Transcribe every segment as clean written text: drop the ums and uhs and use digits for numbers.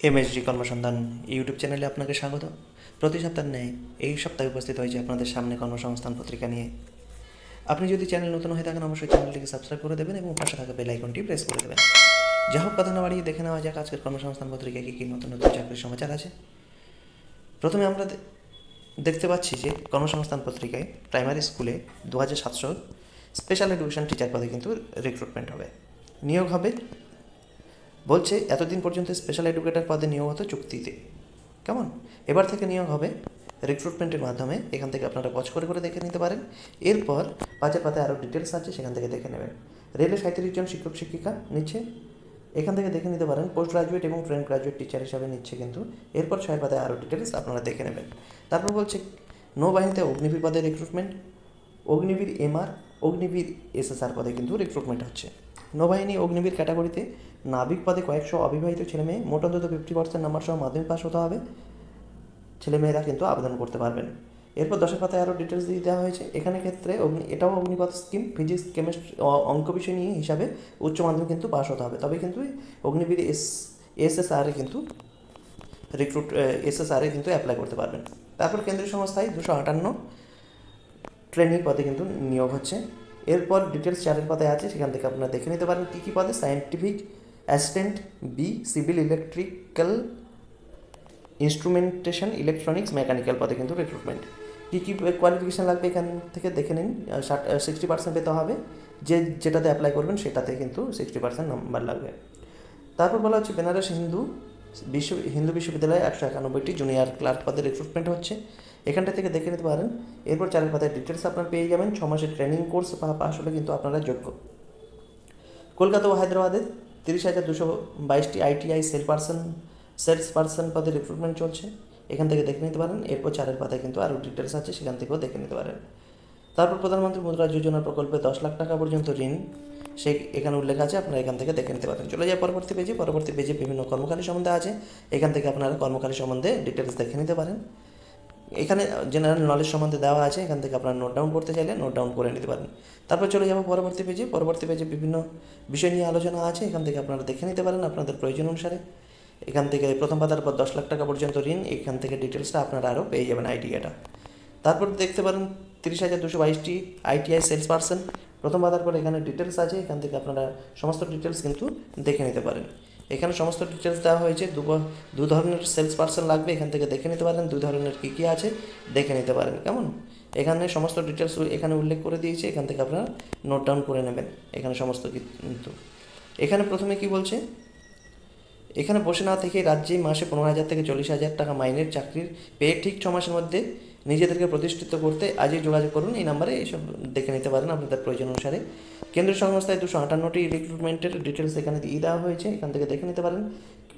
MSG কর্মসন্ধান YouTube চ্যানেলে আপনাকে স্বাগত। প্রতি সপ্তাহের ন্যায় এই সপ্তাহে উপস্থিত হয়েছে আপনাদের সামনে কর্মসংস্থান পত্রিকা নিয়ে। আপনি যদি চ্যানেল নতুন হয়ে থাকেন অবশ্যই চ্যানেলটিকে সাবস্ক্রাইব করে দেবেন এবং পাশে থাকা বেল আইকনটি প্রেস করে দেবেন। যা হোক, কথা না বাড়িয়ে দেখে নেওয়া যাক আজকের কর্মসংস্থান পত্রিকায় কী কী নতুন নতুন চাকরির সমাচার আছে। প্রথমে আমরা দেখতে পাচ্ছি যে কর্মসংস্থান পত্রিকায় প্রাইমারি স্কুলে 2700 স্পেশাল এডুকেশন টিচার পদে কিন্তু রিক্রুটমেন্ট হবে, নিয়োগ হবে। বলছে এতদিন পর্যন্ত স্পেশাল এডুকেটর পদে নিয়োগ হতো চুক্তিতে, কেমন, এবার থেকে নিয়োগ হবে রিক্রুটমেন্টের মাধ্যমে। এখান থেকে আপনারা পজ করে করে দেখে নিতে পারেন। এরপর পাঁচের পাতায় আরও ডিটেলস আছে, সেখান থেকে দেখে নেবেন। রেলে 37 জন শিক্ষক শিক্ষিকা নিচ্ছে, এখান থেকে দেখে নিতে পারেন। পোস্ট গ্রাজুয়েট এবং ট্রেন গ্রাজুয়েট টিচার হিসাবে নিচ্ছে কিন্তু। এরপর 6 পাতায় আরও ডিটেলস আপনারা দেখে নেবেন। তারপর বলছে নৌবাহিনীতে অগ্নিবীর পদে recruitment, Agniveer MR, Agniveer SSR পদে কিন্তু রিক্রুটমেন্ট হচ্ছে। নৌবাহিনী অগ্নিবীর ক্যাটাগরিতে নাবিক পদে কয়েকশো অবিবাহিত ছেলেমেয়ে, মোট অন্তত 50% নাম্বার সহ মাধ্যমিক পাস হতে হবে, ছেলেমেয়েরা কিন্তু আবেদন করতে পারবেন। এরপর 10 পাতায় আরও ডিটেলস দিয়ে দেওয়া হয়েছে। এখানে ক্ষেত্রে এটাও অগ্নিপথ স্কিম, ফিজিক্স কেমিস্ট্রি অঙ্ক বিষয় নিয়ে হিসাবে উচ্চ মাধ্যমিক কিন্তু পাস হতে হবে, তবে কিন্তু অগ্নিবীর এসএসআরে কিন্তু এসএসআরে কিন্তু অ্যাপ্লাই করতে পারবেন। তারপর কেন্দ্রীয় সংস্থায় 258 ট্রেনিং পদে কিন্তু নিয়োগ হচ্ছে। এরপর ডিটেলস 4 পাতায় আছে, সেখান থেকে আপনারা দেখে নিতে পারেন কী কী পদে। Scientific assistant B, civil electrical instrumentation electronics mechanical পদে কিন্তু রিক্রুটমেন্ট। কী কী কোয়ালিফিকেশান লাগবে এখান থেকে দেখে নিন। 60% পেতে হবে, যেটাতে অ্যাপ্লাই করবেন সেটাতে কিন্তু 60% নাম্বার লাগবে। তারপর বলা হচ্ছে বেনারস হিন্দু বিশ্ববিদ্যালয়ে 191টি জুনিয়র ক্লার্ক পদে রিক্রুটমেন্ট হচ্ছে, এখানটা থেকে দেখে নিতে পারেন। এরপর 4 পাতায় ডিটেলস আপনারা পেয়ে যাবেন। 6 মাসের ট্রেনিং কোর্স পাস হলে কিন্তু আপনারা যোগ্য। কলকাতা ও হায়দ্রাবাদে 30,222টি আইটিআই সেলস পার্সন পদে রিক্রুটমেন্ট চলছে, এখান থেকে দেখে নিতে পারেন। এরপর 4 পাতায় কিন্তু আরও ডিটেলস আছে, সেখান থেকেও দেখে নিতে পারেন। তারপর প্রধানমন্ত্রী মুদ্রা যোজনা প্রকল্পে 10 লাখ টাকা পর্যন্ত ঋণ, এখানে উল্লেখ আছে, আপনারা এখান থেকে দেখে নিতে পারেন। চলে যায় পরবর্তী পেজে বিভিন্ন কর্মখালী সম্বন্ধে আছে, এখান থেকে আপনারা কর্মখালী সম্বন্ধে ডিটেলস দেখে নিতে পারেন। এখানে জেনারেল নলেজ সম্বন্ধে দেওয়া আছে, এখান থেকে আপনারা নোট ডাউন করতে চাইলে নোট ডাউন করে নিতে পারেন। তারপর চলে যাব পরবর্তী পেজে বিভিন্ন বিষয় নিয়ে আলোচনা আছে, এখান থেকে আপনারা দেখে নিতে পারেন আপনাদের প্রয়োজন অনুসারে। এখান থেকে প্রথম পাতার পর 10 লাখ টাকা পর্যন্ত ঋণ, এখান থেকে ডিটেলসটা আপনারা আরও পেয়ে যাবেন আইডিয়াটা। তারপর দেখতে পারেন 30,222টি আইটিআই সেলস পার্সন, প্রথম পাতার পর এখানে ডিটেলস আছে, এখান থেকে আপনারা সমস্ত ডিটেলস কিন্তু দেখে নিতে পারেন। এখানে সমস্ত ডিটেলস দেওয়া হয়েছে। দু ধরনের সেলস পার্সন লাগবে, এখান থেকে দেখে নিতে পারেন। 2 ধরনের কী কী আছে দেখে নিতে পারেন, কেমন। এখানে সমস্ত ডিটেলস এখানে উল্লেখ করে দিয়েছে, এখান থেকে আপনারা নোট ডাউন করে নেবেন এখানে সমস্ত কিন্তু। এখানে প্রথমে কি বলছে, এখানে বসে না থেকে রাজ্যে মাসে 15,000 থেকে 40,000 টাকা মাইনের চাকরির পেয়ে ঠিক 6 মাসের মধ্যে নিজেদেরকে প্রতিষ্ঠিত করতে আজই যোগাযোগ করুন, এই নাম্বারে এইসব দেখে নিতে পারেন আপনাদের প্রয়োজন অনুসারে। কেন্দ্রীয় সংস্থায় 258টি রিক্রুটমেন্টের ডিটেলস এখানে দিয়ে দেওয়া হয়েছে, এখান থেকে দেখে নিতে পারেন।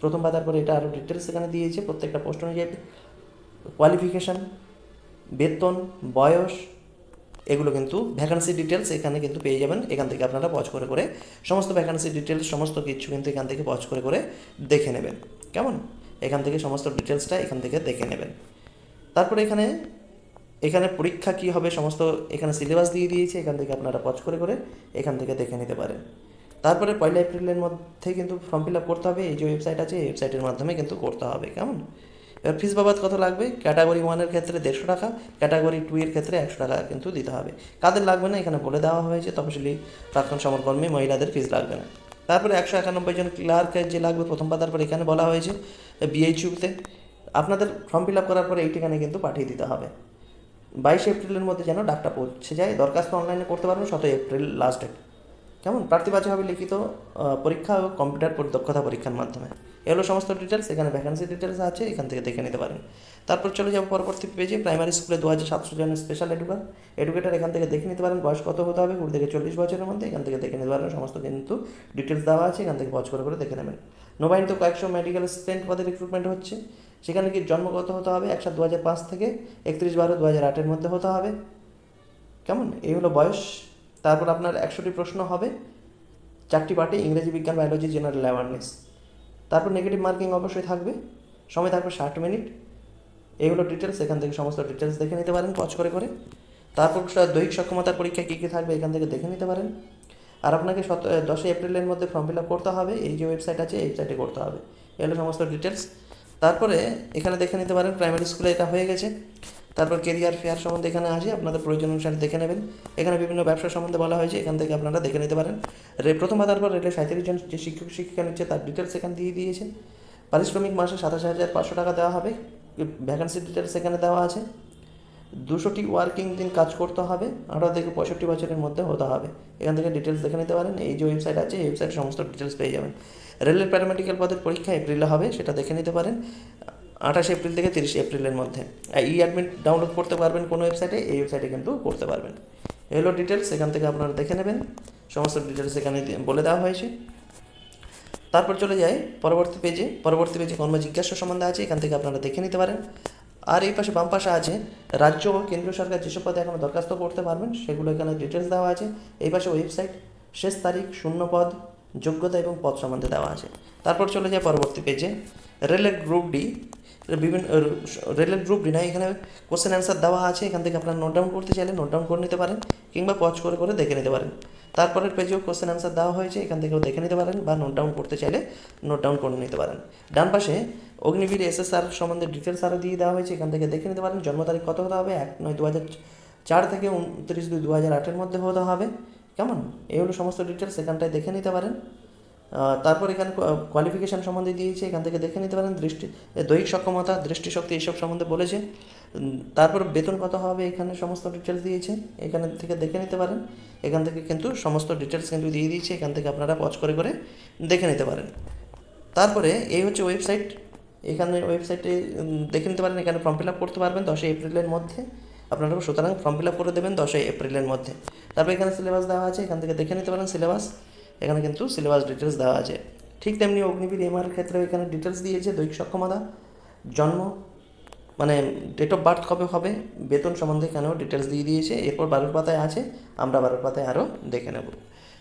প্রথম পাতার পরে এটা আরও ডিটেলস এখানে দিয়েছে, প্রত্যেকটা পোস্ট অনুযায়ী কোয়ালিফিকেশান, বেতন, বয়স, এগুলো কিন্তু ভ্যাকান্সি ডিটেলস এখানে কিন্তু পেয়ে যাবেন। এখান থেকে আপনারা পজ করে করে সমস্ত ভ্যাকান্সি ডিটেলস সমস্ত কিছু কিন্তু এখান থেকে পজ করে করে দেখে নেবেন, কেমন। এখান থেকে সমস্ত ডিটেলসটা এখান থেকে দেখে নেবেন। তারপরে এখানে পরীক্ষা কী হবে সমস্ত এখানে সিলেবাস দিয়ে দিয়েছে, এখান থেকে আপনারা পজ করে করে এখান থেকে দেখে নিতে পারেন। তারপরে 1 এপ্রিলের মধ্যে কিন্তু ফর্ম ফিল আপ করতে হবে, এই যে ওয়েবসাইট আছে এই ওয়েবসাইটের মাধ্যমে কিন্তু করতে হবে, কেমন। এবার ফিস বাবদ কত লাগবে, ক্যাটাগরি 1-এর ক্ষেত্রে 150 টাকা, ক্যাটাগরি 2-এর ক্ষেত্রে 100 টাকা কিন্তু দিতে হবে। কাদের লাগবে না এখানে বলে দেওয়া হয়েছে, তপশিলি প্রাক্তন সমরকর্মী মহিলাদের ফিস লাগবে না। তারপরে 191 জন ক্লার্কের যে লাগবে প্রথম পাতার পর এখানে বলা হয়েছে বিএইচইউতে আপনাদের ফর্ম ফিল আপ করার পরে এই ঠিকানায় কিন্তু পাঠিয়ে দিতে হবে। 22 এপ্রিলের মধ্যে যেন ডাকটা পৌঁছে যায়। দরখাস্ত অনলাইনে করতে পারবেন, 7 এপ্রিল লাস্ট ডেট, কেমন। প্রার্থী বাছাই হবে লিখিত পরীক্ষা ও কম্পিউটার দক্ষতা পরীক্ষার মাধ্যমে। এগুলো সমস্ত ডিটেলস এখানে ভ্যাকান্সি ডিটেলস আছে, এখান থেকে দেখে নিতে পারেন। তারপর চলে যাব পরবর্তী পেজে। প্রাইমারি স্কুলে 2700 জন স্পেশাল এডুকেটর, এখান থেকে দেখে নিতে পারেন বয়স কত হতে হবে, 20 থেকে 40 বছরের মধ্যে, এখান থেকে দেখে নিতে পারেন। সমস্ত কিন্তু ডিটেলস দেওয়া আছে, এখান থেকে পজ করে করে দেখে নেবেন। নৌবাহিনীতে কয়েকশো মেডিকেল অ্যাসিস্ট্যান্ট পদে রিক্রুটমেন্ট হচ্ছে, সেখানে কি জন্মগত হতে হবে 1/7/2005 থেকে 31/12/2008-এর মধ্যে হতে হবে, কেমন। এই হলো বয়স। তারপর আপনার 100টি প্রশ্ন হবে, 4টি পার্টে, ইংরেজি, বিজ্ঞান, বায়োলজি, জেনারেল অ্যাওয়ারনেস। তারপর নেগেটিভ মার্কিং অবশ্যই থাকবে, সময় থাকবে 60 মিনিট। এইগুলো ডিটেলস, এখান থেকে সমস্ত ডিটেলস দেখে নিতে পারেন পজ করে করে। তারপর দৈহিক সক্ষমতার পরীক্ষা কী কী থাকবে এখান থেকে দেখে নিতে পারেন। আর আপনাকে 10 এপ্রিলের মধ্যে ফর্ম ফিল আপ করতে হবে। এই যে ওয়েবসাইট আছে এই ওয়েবসাইটে করতে হবে। এগুলো সমস্ত ডিটেলস। তারপরে এখানে দেখে নিতে পারেন প্রাইমারি স্কুলে এটা হয়ে গেছে। তারপর কেরিয়ার ফেয়ার সম্বন্ধে এখানে আছে, আপনাদের প্রয়োজন অনুসারে দেখে নেবেন। এখানে বিভিন্ন ব্যবসা সম্বন্ধে বলা হয়েছে, এখান থেকে আপনারা দেখে নিতে পারেন। প্রথম ভাতার পর রেলের 37 জন যে শিক্ষক শিক্ষিকা নিচ্ছে তার ডিটেলস এখানে দিয়ে দিয়েছে। পারিশ্রমিক মাসে 27,500 টাকা দেওয়া হবে। ভ্যাকান্সি ডিটেলস এখানে দেওয়া আছে। 200টি ওয়ার্কিং দিন কাজ করতে হবে, 18 থেকে 65 বছরের মধ্যে হতে হবে। এখান থেকে ডিটেলস দেখে নিতে পারেন। এই যে ওয়েবসাইট আছে এই ওয়েবসাইটে সমস্ত ডিটেলস পেয়ে যাবেন। রেলের প্যারামেডিক্যাল পদের পরীক্ষা এপ্রিলে হবে, সেটা দেখে নিতে পারেন 28 এপ্রিল থেকে 30 এপ্রিলের মধ্যে। অ্যাডমিট ডাউনলোড করতে পারবেন কোনো ওয়েবসাইটে, এই ওয়েবসাইটে কিন্তু করতে পারবেন। এগুলো ডিটেলস এখান থেকে আপনারা দেখে নেবেন, সমস্ত ডিটেলস এখানে বলে দেওয়া হয়েছে। তারপর চলে যাই পরবর্তী পেজে কর্ম জিজ্ঞাসা সম্বন্ধে আছে, এখান থেকে আপনারা দেখে নিতে পারেন। আর এই পাশে বাম পাশে আছে রাজ্য ও কেন্দ্রীয় সরকার যেসব পদে এখনও দরখাস্ত করতে পারবেন সেগুলো এখানে ডিটেলস দেওয়া আছে। এই পাশে ওয়েবসাইট, শেষ তারিখ, শূন্য পদ, যোগ্যতা এবং পদ সম্বন্ধে দেওয়া আছে। তারপর চলে যায় পরবর্তী পেজে রেলের গ্রুপ ডি। রেলের গ্রুপ ডি না, এখানে কোশ্চেন অ্যান্সার দেওয়া আছে, এখান থেকে আপনারা নোট ডাউন করতে চাইলে নোট ডাউন করে নিতে পারেন কিংবা পজ করে করে দেখে নিতে পারেন। তারপরের পেজেও কোশ্চেন অ্যান্সার দেওয়া হয়েছে, এখান থেকেও দেখে নিতে পারেন বা নোট ডাউন করতে চাইলে নোট ডাউন করে নিতে পারেন। ডান পাশে অগ্নিবীর SSR সম্বন্ধে ডিটেলস আরও দিয়ে দেওয়া হয়েছে, এখান থেকে দেখে নিতে পারেন। জন্ম তারিখ কত হতে হবে, 1/9/2004 থেকে 29/2/2008 মধ্যে হতে হবে। কেমন, এই হলো সমস্ত ডিটেলস, এখানটায় দেখে নিতে পারেন। তারপর এখানে কোয়ালিফিকেশান সম্বন্ধে দিয়েছে, এখান থেকে দেখে নিতে পারেন। দৈহিক সক্ষমতা, দৃষ্টিশক্তি এইসব সম্বন্ধে বলেছে। তারপর বেতন কত হবে এখানে সমস্ত ডিটেলস দিয়েছে, এখান থেকে দেখে নিতে পারেন। এখান থেকে কিন্তু সমস্ত ডিটেলস কিন্তু দিয়ে দিয়েছে, এখান থেকে আপনারা পজ করে করে দেখে নিতে পারেন। তারপরে এই হচ্ছে ওয়েবসাইট, এখানে ওয়েবসাইটে দেখে নিতে পারেন। এখানে ফর্ম ফিল আপ করতে পারবেন 10 এপ্রিলের মধ্যে আপনারা, সুতরাং ফর্ম ফিল আপ করে দেবেন 10 এপ্রিলের মধ্যে। তারপর এখানে সিলেবাস দেওয়া আছে, এখান থেকে দেখে নিতে পারেন সিলেবাস। এখানে কিন্তু সিলেবাস ডিটেলস দেওয়া আছে। ঠিক তেমনি অগ্নিবীর MR ক্ষেত্রেও এখানে ডিটেলস দিয়েছে, দৈহিক সক্ষমতা, জন্ম মানে ডেট অফ বার্থ কবে হবে, বেতন সম্বন্ধে এখানেও ডিটেলস দিয়ে দিয়েছে। এরপর 12 পাতায় আছে, আমরা 12 পাতায় আরও দেখে নেব।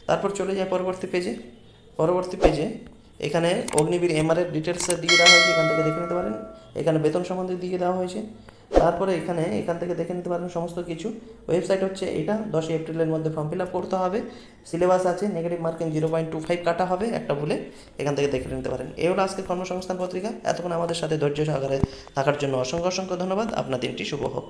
তারপর চলে যায় পরবর্তী পেজে এখানে অগ্নিবীর MR এর ডিটেলস দিয়ে দেওয়া হয়েছে, এখান থেকে দেখে নিতে পারেন। এখানে বেতন সম্বন্ধে দিয়ে দেওয়া হয়েছে। তারপরে এখান থেকে দেখে নিতে পারেন সমস্ত কিছু। ওয়েবসাইট হচ্ছে এটা, 10 এপ্রিলের মধ্যে ফর্ম ফিল আপ করতে হবে। সিলেবাস আছে, নেগেটিভ মার্কিং 0.25 কাটা হবে একটা ভুলে, এখান থেকে দেখে নিতে পারেন। এই হলো আজকে কর্মসংস্থান পত্রিকা। এতক্ষণ আমাদের সাথে ধৈর্য সহকারে থাকার জন্য অসংখ্য ধন্যবাদ। আপনার দিনটি শুভ হোক।